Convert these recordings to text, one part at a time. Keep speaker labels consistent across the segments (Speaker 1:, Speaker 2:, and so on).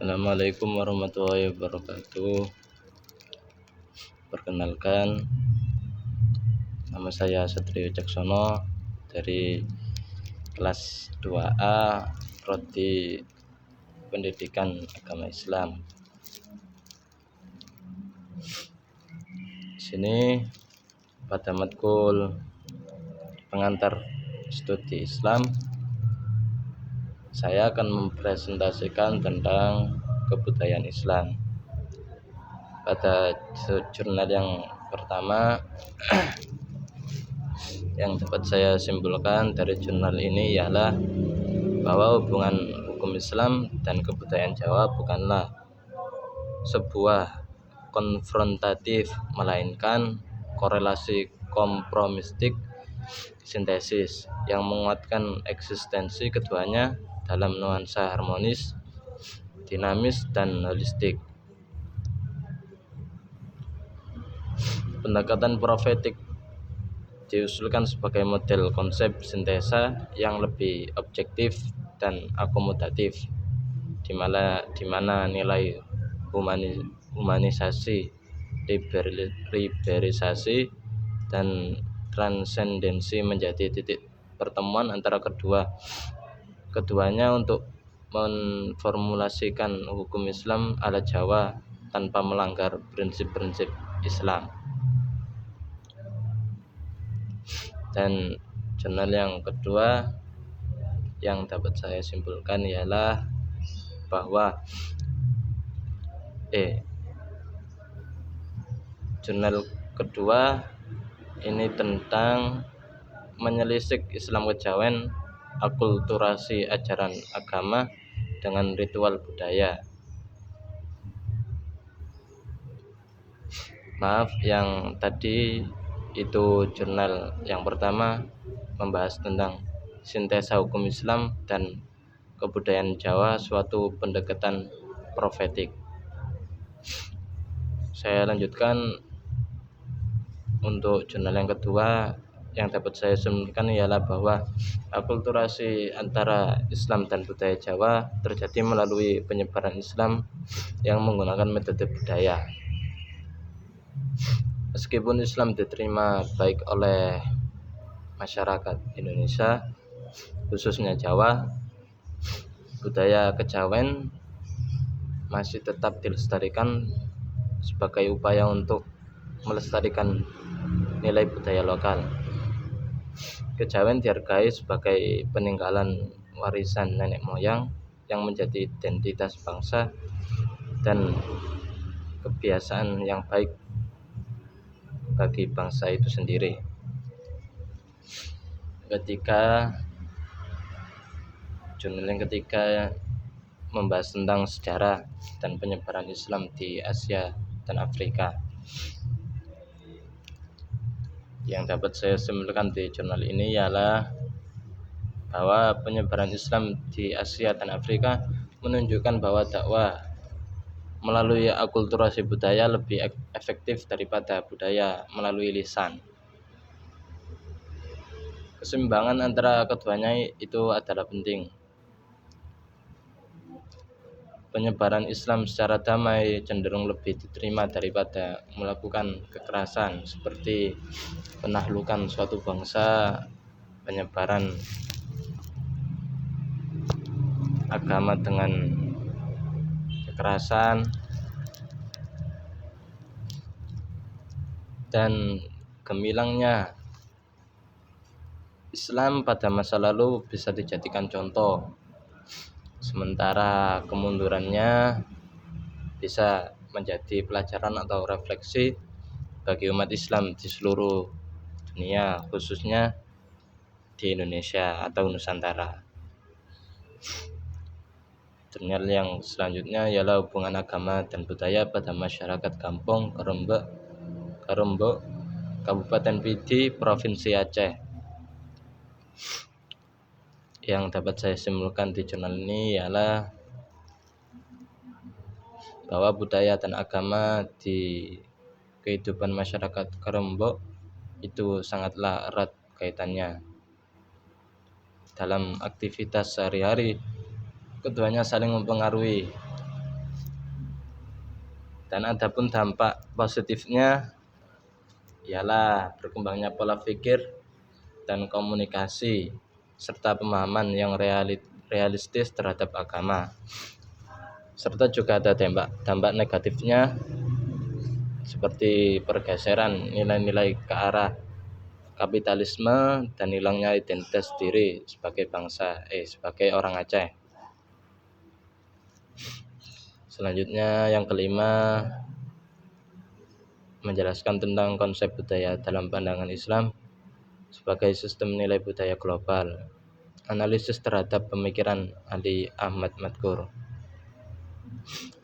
Speaker 1: Assalamualaikum warahmatullahi wabarakatuh. Perkenalkan, nama saya Satrio Caksono dari kelas 2A Prodi Pendidikan Agama Islam. Di sini pada matkul pengantar studi Islam, saya akan mempresentasikan tentang kebudayaan Islam. Pada jurnal yang pertama yang dapat saya simpulkan dari jurnal ini ialah bahwa hubungan hukum Islam dan kebudayaan Jawa bukanlah sebuah konfrontatif, melainkan korelasi kompromistik sintesis yang menguatkan eksistensi keduanya dalam nuansa harmonis, dinamis, dan holistik. Pendekatan profetik diusulkan sebagai model konsep sintesa yang lebih objektif dan akomodatif, di mana nilai humanisasi, liberalisasi, dan transendensi menjadi titik pertemuan antara keduanya untuk memformulasikan hukum Islam ala Jawa tanpa melanggar prinsip-prinsip Islam. Dan jurnal yang kedua yang dapat saya simpulkan ialah bahwa jurnal kedua ini tentang menyelisik Islam kejawen, akulturasi ajaran agama dengan ritual budaya. Maaf, yang tadi itu jurnal yang pertama membahas tentang sintesa hukum Islam dan kebudayaan Jawa, suatu pendekatan profetik. Saya lanjutkan untuk jurnal yang kedua yang dapat saya simpulkan ialah bahwa akulturasi antara Islam dan budaya Jawa terjadi melalui penyebaran Islam yang menggunakan metode budaya. Meskipun Islam diterima baik oleh masyarakat Indonesia, khususnya Jawa, budaya kejawen masih tetap dilestarikan sebagai upaya untuk melestarikan nilai budaya lokal. Kejawen dihargai sebagai peninggalan warisan nenek moyang yang menjadi identitas bangsa dan kebiasaan yang baik bagi bangsa itu sendiri. Jurnal yang ketiga membahas tentang sejarah dan penyebaran Islam di Asia dan Afrika. Yang dapat saya simpulkan di jurnal ini ialah bahwa penyebaran Islam di Asia dan Afrika menunjukkan bahwa dakwah melalui akulturasi budaya lebih efektif daripada budaya melalui lisan. Keseimbangan antara keduanya itu adalah penting. Penyebaran Islam secara damai cenderung lebih diterima daripada melakukan kekerasan seperti penahlukan suatu bangsa, penyebaran agama dengan kekerasan, dan gemilangnya Islam pada masa lalu bisa dijadikan contoh, sementara kemundurannya bisa menjadi pelajaran atau refleksi bagi umat Islam di seluruh dunia, khususnya di Indonesia atau Nusantara. Jurnal yang selanjutnya ialah hubungan agama dan budaya pada masyarakat Kampung Karembok, Kabupaten Pidi, Provinsi Aceh. Yang dapat saya simpulkan di jurnal ini ialah bahwa budaya dan agama di kehidupan masyarakat Karembok itu sangatlah erat kaitannya. Dalam aktivitas sehari-hari, keduanya saling mempengaruhi Dan adapun dampak positifnya ialah berkembangnya pola pikir dan komunikasi serta pemahaman yang realistis terhadap agama. Serta juga ada dampak negatifnya seperti pergeseran nilai-nilai ke arah kapitalisme dan hilangnya identitas diri sebagai sebagai orang Aceh. Selanjutnya yang kelima, menjelaskan tentang konsep budaya dalam pandangan Islam sebagai sistem nilai budaya global. Analisis terhadap pemikiran Ali Ahmad Madkur.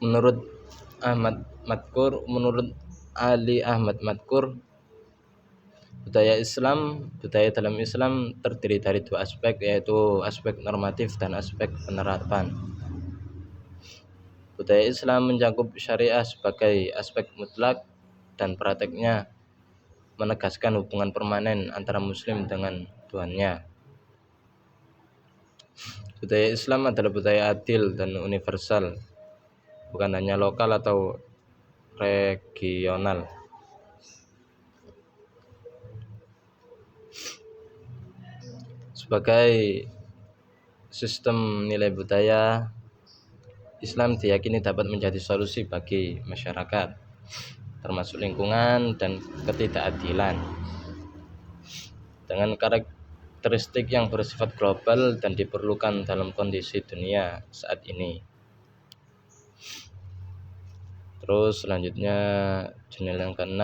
Speaker 1: Menurut Ali Ahmad Madkur, budaya dalam Islam terdiri dari dua aspek, yaitu aspek normatif dan aspek penerapan. Budaya Islam mencakup syariah sebagai aspek mutlak dan prakteknya menegaskan hubungan permanen antara muslim dengan Tuhannya. Budaya Islam adalah budaya adil dan universal, bukan hanya lokal atau regional. Sebagai sistem nilai budaya, Islam diyakini dapat menjadi solusi bagi masyarakat, termasuk lingkungan dan ketidakadilan, dengan karakteristik yang bersifat global dan diperlukan dalam kondisi dunia saat ini. Terus selanjutnya jurnal yang ke-6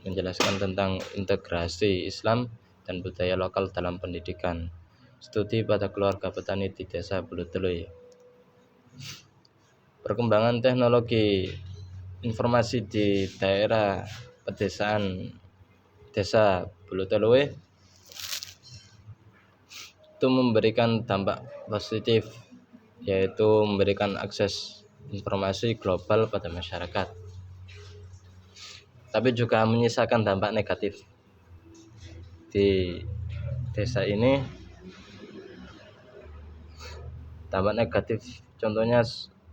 Speaker 1: menjelaskan tentang integrasi Islam dan budaya lokal dalam pendidikan. Studi pada keluarga petani di desa Bulutelui. Perkembangan teknologi informasi di daerah pedesaan desa Bulutelui itu memberikan dampak positif, yaitu memberikan akses informasi global pada masyarakat, tapi juga menyisakan dampak negatif. Di desa ini dampak negatif contohnya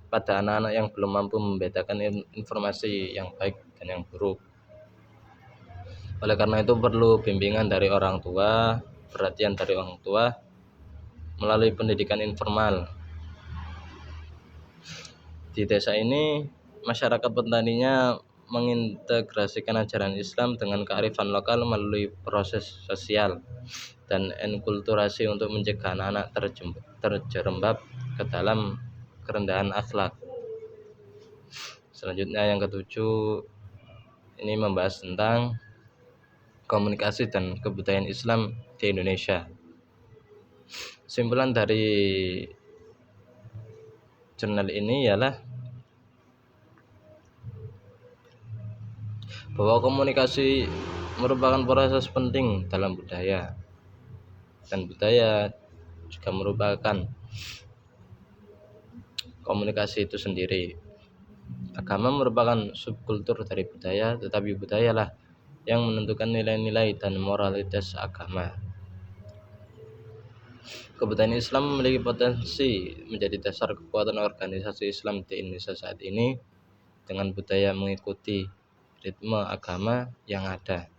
Speaker 1: pada anak-anak yang belum mampu membedakan informasi yang baik dan yang buruk. Oleh karena itu perlu bimbingan dari orang tua, perhatian dari orang tua melalui pendidikan informal. Di desa ini masyarakat petaninya mengintegrasikan ajaran Islam dengan kearifan lokal melalui proses sosial dan enkulturasi untuk mencegah anak-anak terjerembab ke dalam kerendahan akhlak. Selanjutnya yang ketujuh, ini membahas tentang komunikasi dan kebudayaan Islam di Indonesia. Kesimpulan dari jurnal ini ialah bahwa komunikasi merupakan proses penting dalam budaya, dan budaya juga merupakan komunikasi itu sendiri. Agama merupakan subkultur dari budaya, tetapi budayalah yang menentukan nilai-nilai dan moralitas agama. Kebudayaan Islam memiliki potensi menjadi dasar kekuatan organisasi Islam di Indonesia saat ini, dengan budaya mengikuti ritme agama yang ada.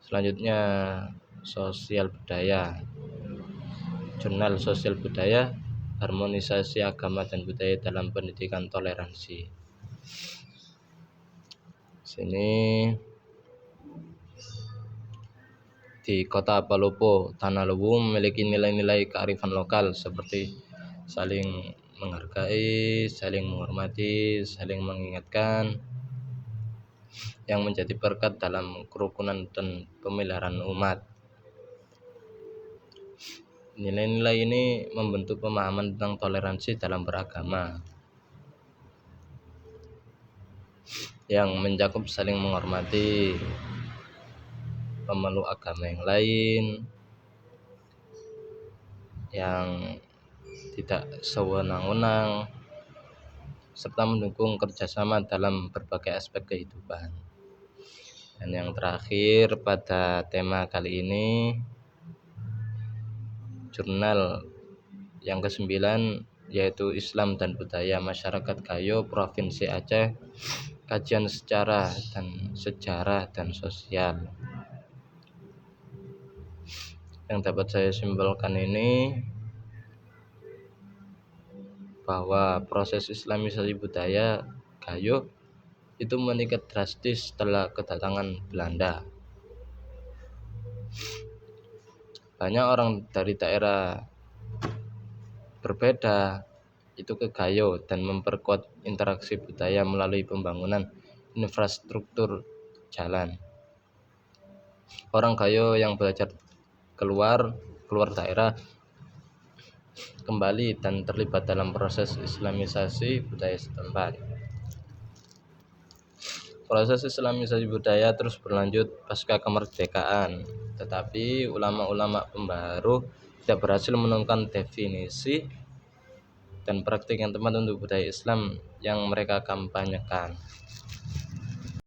Speaker 1: Selanjutnya sosial budaya. Jurnal sosial budaya, harmonisasi agama dan budaya dalam pendidikan toleransi. Sini di Kota Palopo, Tanah Lewu memiliki nilai-nilai kearifan lokal seperti saling menghargai, saling menghormati, saling mengingatkan, yang menjadi berkat dalam kerukunan dan pemeliharaan umat. Nilai-nilai ini membentuk pemahaman tentang toleransi dalam beragama, yang mencakup saling menghormati, pemeluk agama yang lain, yang tidak sewenang-wenang, serta mendukung kerjasama dalam berbagai aspek kehidupan. Dan yang terakhir pada tema kali ini, jurnal yang ke-9 yaitu Islam dan Budaya Masyarakat Gayo Provinsi Aceh, kajian sejarah dan sosial. Yang dapat saya simpulkan ini bahwa proses Islamisasi budaya Gayo itu meningkat drastis setelah kedatangan Belanda. Banyak orang dari daerah berbeda itu ke Gayo dan memperkuat interaksi budaya melalui pembangunan infrastruktur jalan. Orang Gayo yang belajar keluar daerah kembali dan terlibat dalam proses Islamisasi budaya setempat. Proses Islamisasi budaya terus berlanjut pasca kemerdekaan, tetapi ulama-ulama pembaharu tidak berhasil menemukan definisi dan praktik yang tepat untuk budaya Islam yang mereka kampanyekan.